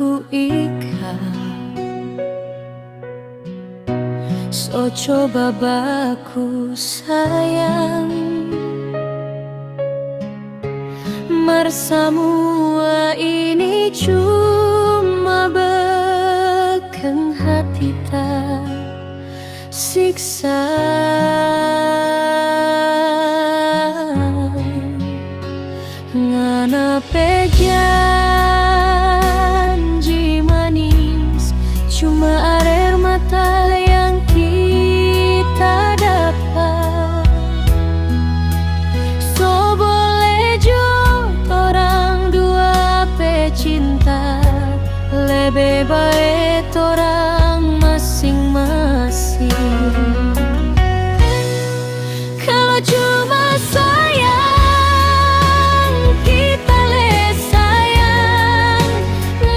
ku ikat. So coba baku sayang, mar semua ini cuma bekeng hati tak siksa. Ngana janji manis, cuma air mata yang kita dapat. So boleh jo orang dua pecinta, lebih baik orang masing-masing. Kalau cuma sayang, kita le sayang,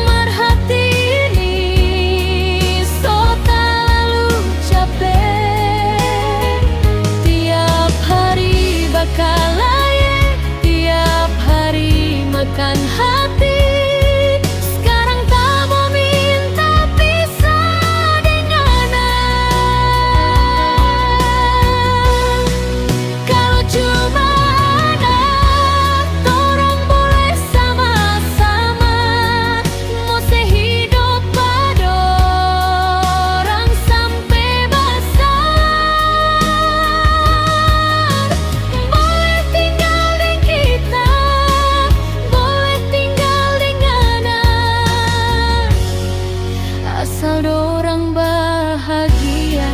mar hati ini so terlalu capek. Tiap hari bakal layak, tiap hari makan hati. Sekarang tak mau minta pisah dengan kalau cuma ada, orang boleh sama-sama, mau sehidup pada orang sampai besar. Boleh tinggal dengan kita, boleh tinggal dengan asal dorang bahagia.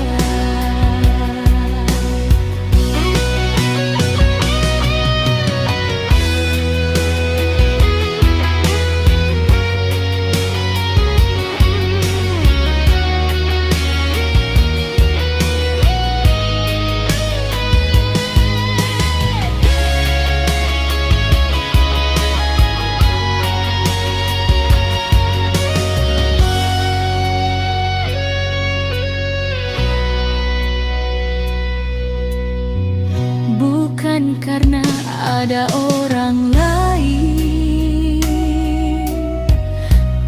Bukan karena ada orang lain,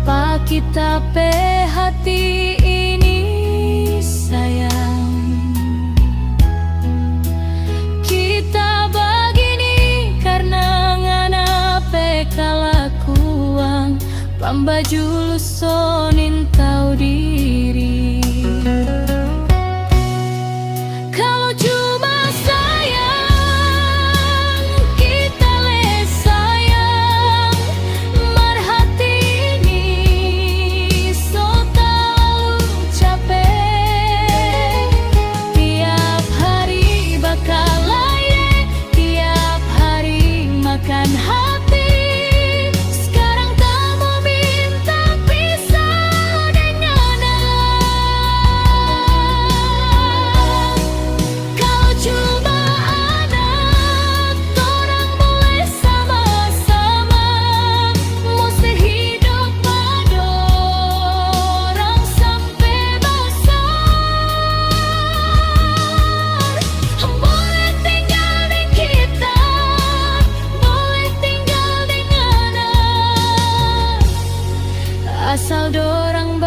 pak kita pe hati ini sayang. Kita begini karena ngana pe kalakuan, pambaju lusonin tahu diri. Kalau cuma sayang, kita le sayang, mar hati ini so terlalu capek. Tiap hari bakal layak, tiap hari makan hati. Sekarang tak mau minta pisah dengan kalau cuma ada, orang boleh sama-sama, mau sehidup pada orang sampai besar. Boleh tinggal dengan kita, boleh tinggal dengan asal dorang